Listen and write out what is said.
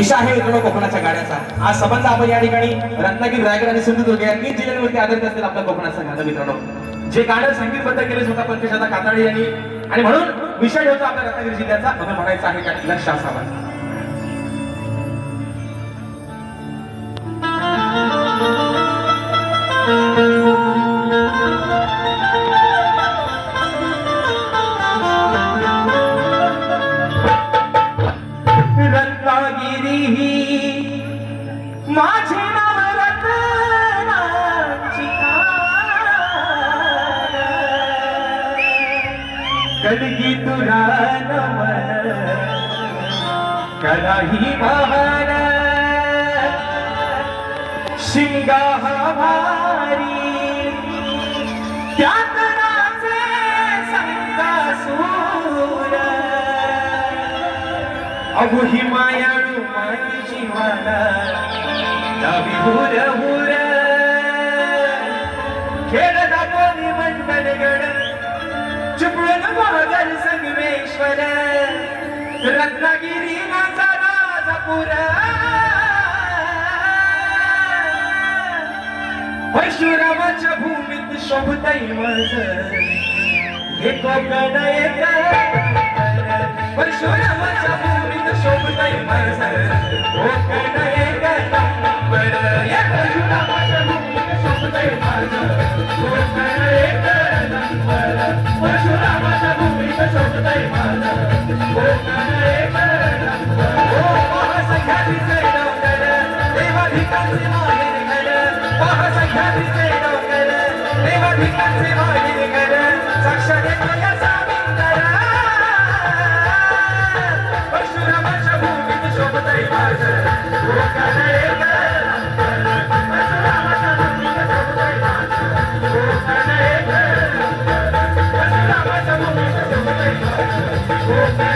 विषय आहे मित्रांनो कोकणाच्या गाड्याचा। आज संबंध आपण या ठिकाणी रत्नागिरी, रायगड आणि सिंधुदुर्ग या 3 जिल्ह्यांवरती आधारित असतील आपल्या कोकणाचा गाणं मित्रांनो। जे गाणं संगीतबद्ध केले स्वतः पंकजदा काताडे यांनी आणि म्हणून विषय होता आपल्या रत्नागिरी जिल्ह्याचा। आपण म्हणायचं आहे का लक्ष असावा। रत्नागिरी ही माझे नाव रत्नाची कलगी तुला नमन कलाही महान शिंगा भारी त्यात नाचे संकासूर अगो ही मायाळू माझी मला दावी हुर हुर खेळ दाखवली मंडल गड चुपळून महागल संगमेश्वर रत्नागिरी माझा राजापूर परशुरामाच्या भूमीत शोभताई माझ हे कोकण एक परशुरामाच्या भूमीत शोभताई माझ कोकण एक नंबर या परशुरामाच्या भूमीत शोभताई माझ कोकण एक नंबर परशुरामाच्या भूमीत शोभताई माझ कोकण एक नंबर ओ महासंघातीचे डोंगर देवाधिकांचे माहेर घर महासंघातीचे डोंगर देवाधिकांचे माहेर घर साक्षात येतो परशुरामाच्या भूमीत शोभताई माझ कोकण एक नंबर परशुरामाच्या भूमीत शोभताई माझ कोकण एक नंबर परशुरामाच्या भूमीत शोभताई माझ कोकण